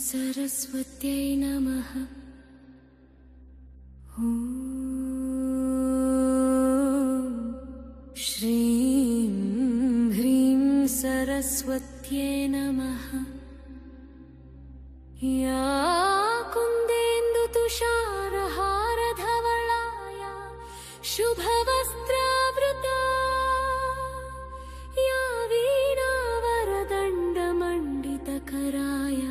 सरस्वत्यै नमः। ॐ श्रीं ह्रीं सरस्वत्यै नमः। या कुन्देन्दुतुषारहारधवलाया शुभवस्त्रावृता, या वीणावरदण्डमण्डितकराय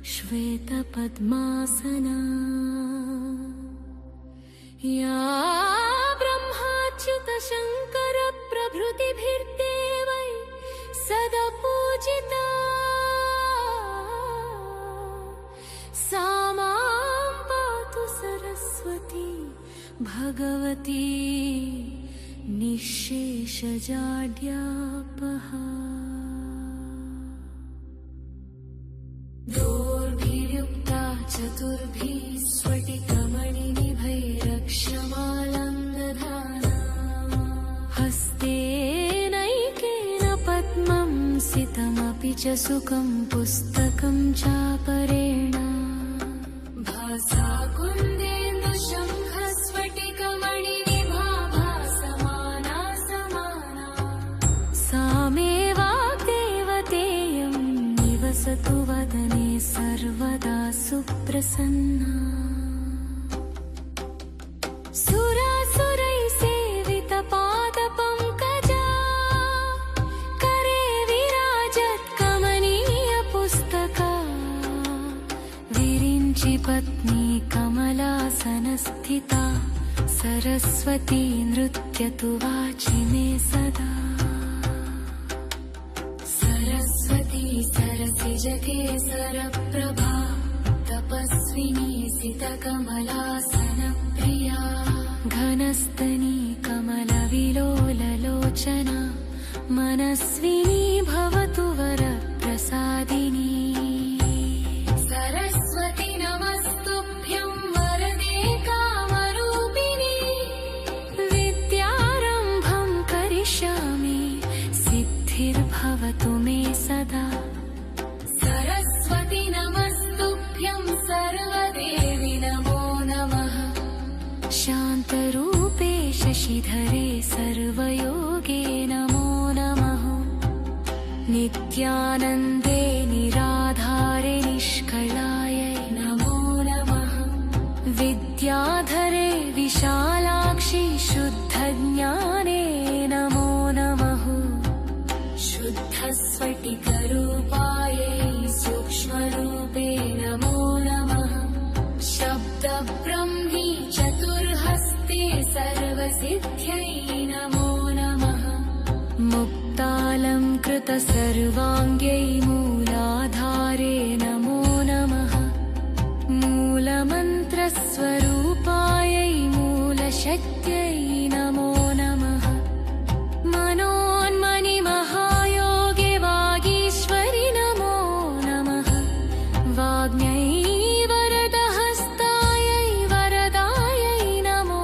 श्वेतपद्मासना, या ब्रह्माच्युतशङ्करप्रभृतिभिर्देवै सदा पूजिता, सा मां पातु सरस्वती भगवती निःशेषजाड्यापहा। चतुर्भिः स्फटिकमणिनिभैरक्षमालङ्गधाना, हस्तेनैकेन पद्मं सितमपि च सुखं पुस्तकं चापरेण, भासा कुन्देन्दुशङ्खस्फटिकमणिनिभा भासमाना समाना, सा मे वाग्देवतेयं निवसतु वदने सर्वदा सुप्रसन्ना। सुरासुरैः सेवितपादपङ्कजा, करे विराजत्कमनीयपुस्तका, विरिञ्चि पत्नी कमलासनस्थिता, सरस्वती नृत्यतु वाचि मे सदा। सरसिजकेसरप्रभा, तपस्विनी सितकमलासनप्रिया, घनस्तनी कमलविलोललोचना, मनस्विनी भवतु वरप्रसादिनी। सरस्वती नमस्तुभ्यं वरदे कामरूपिणी, विद्यारम्भं करिष्यामि सिद्धिर्भवतु मे सदा। सरस्वती नमस्तुभ्यं सर्वदेवि नमो नमः। शान्तरूपे शशिधरे सर्वयोगे नमो नमः। नित्यानन्दे निराधारे निष्कलायै नमो नमः। विद्याधरे विशालाक्षि शुद्धज्ञाने नमो नमः। शुद्धस्फटिकरूपायै सूक्ष्मरूपे नमो नमः। शब्दब्रह्मी चतुर्हस्ते सर्वसिद्ध्यै नमो नमः। मुक्तालङ्कृतसर्वाङ्ग्यै मूलाधारे नमो नमः। मूलमन्त्रस्वरूपायै मूलशक्त्यै नमो नमः। मनोन्मनिमहायोगे वागीश्वरि नमो नमः। वाग्म्यै वरदहस्तायै वरदायै नमो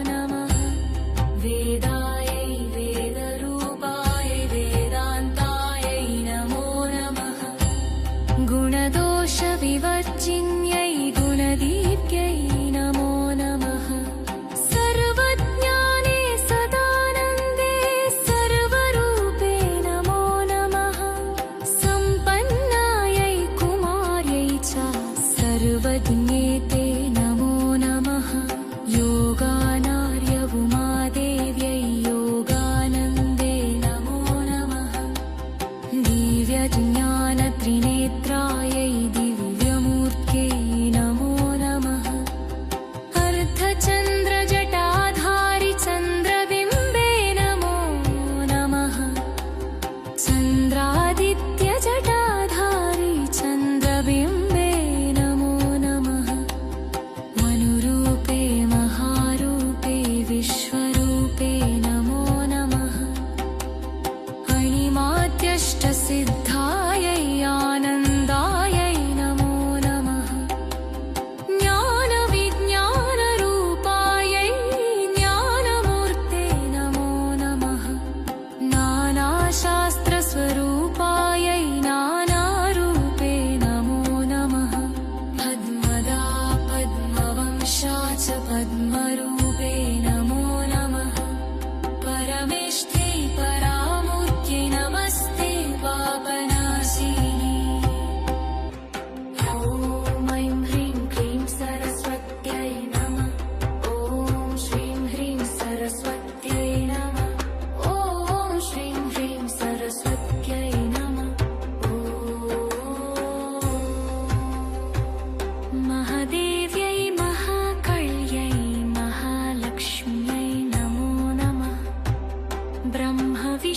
नमः। वेदायै वेदरूपाय वेदान्तायै नमो नमः। गुणदोषविवर्जिन्यै गुणदीप्त्यै नमो नमः। सर्वज्ञाने सदानन्दे सर्वरूपे नमो नमः। सम्पन्नायै कुमार्यै च सर्वज्ञेते नमो नमः। योगानार्यवुमादेव्यै योगानन्दे नमो नमः। दिव्यज्ञानत्रिनेत्रायै दिव्यमूर्त्यै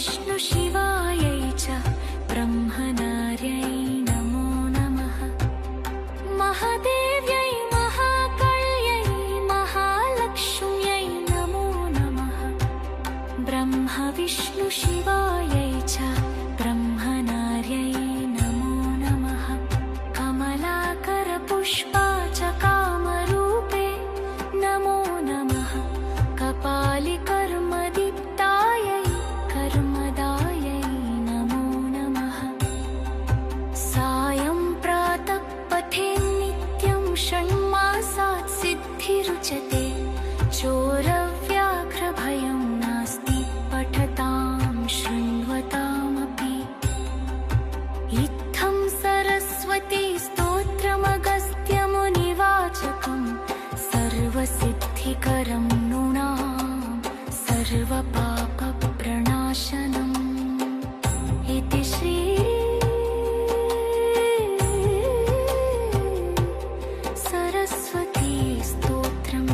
विष्णुशिवायै च ब्रह्मनार्यै नमो नमः। महादेव्यै महाकाल्यै महालक्ष्म्यै नमो नमः। ब्रह्म विष्णुशिवायै च ब्रह्मनार्यै नमो नमः। कमलाकरपुष्पा च कामरूपे नमो नमः। कपालिकर्मदीप्तायै कर्मदायै नमो नमः। सायं प्रातः पठे नित्यं षण्मासात् सिद्धिरुच्यते। चोरव्याघ्रभयं नास्ति पठतां शृण्वतामपि। इत्थं सरस्वती स्तोत्रमगस्त्यमुनिवाचकं सर्वसिद्धिकरं नृणां सर्वपापप्रणाशनम्। इति श्री सरस्वती स्तोत्रम्।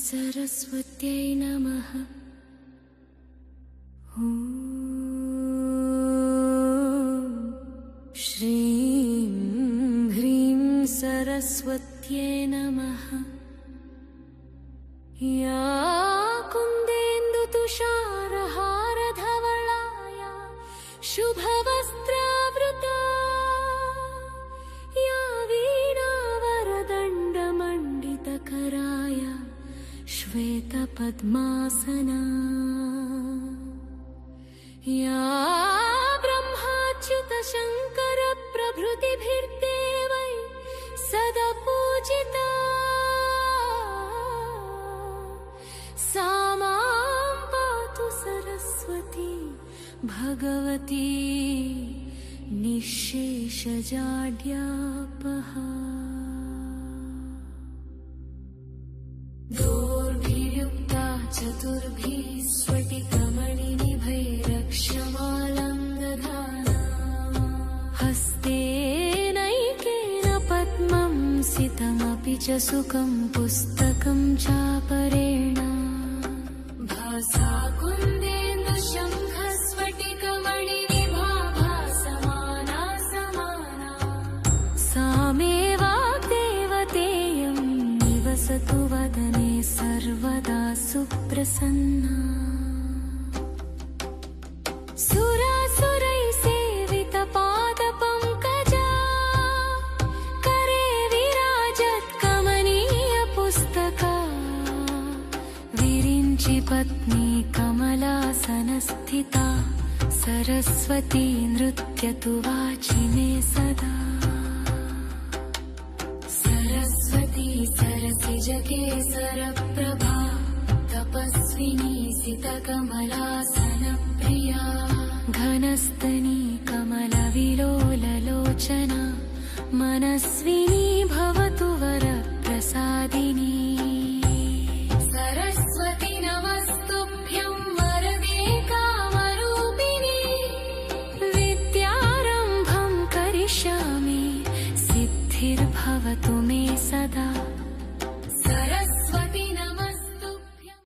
सरस्वत्यै नमः। ॐ श्रीं ह्रीं सरस्वत्यै नमः। या कुन्देन्दुतुषारहारधवलाया शुभवस्त्रावृता। या वीणावरदण्डमण्डितकराय श्वेतपद्मासना। या ब्रह्माच्युतशङ्करप्रभृतिभिर्देवै सदा पूजिता। सा मां पातु सरस्वती भगवती निःशेषजाड्यापहा। चतुर्भिः स्फटिकमणिनिभैरक्षमालं दधाना। हस्तेनैकेन पद्मं सितमपि च सुखं पुस्तकं चापरेण। भासा कुन्देन्दुशङ्खस्फटिकमणिनिभा भासमाना समाना। सा मे वाग्देवतेयं निवसतु वदने सर्वदा सुप्रसन्ना। सुरासुरैः सेवितपादपङ्कजा करे विराजत्कमनीयपुस्तका। विरिञ्चि पत्नी कमलासनस्थिता। सरस्वती नृत्यतु वाचिने सदा। सरस्वती सरसिजकेसरप्रभा तपस्विनी सितकमलासनप्रिया। घनस्तनी कमलविलोललोचना। मनस्विनी भवतु वरप्रसादिनी। सरस्वती नमस्तुभ्यं वरदे कामरूपिणी। विद्यारम्भं करिष्यामि सिद्धिर्भवतु मे सदा।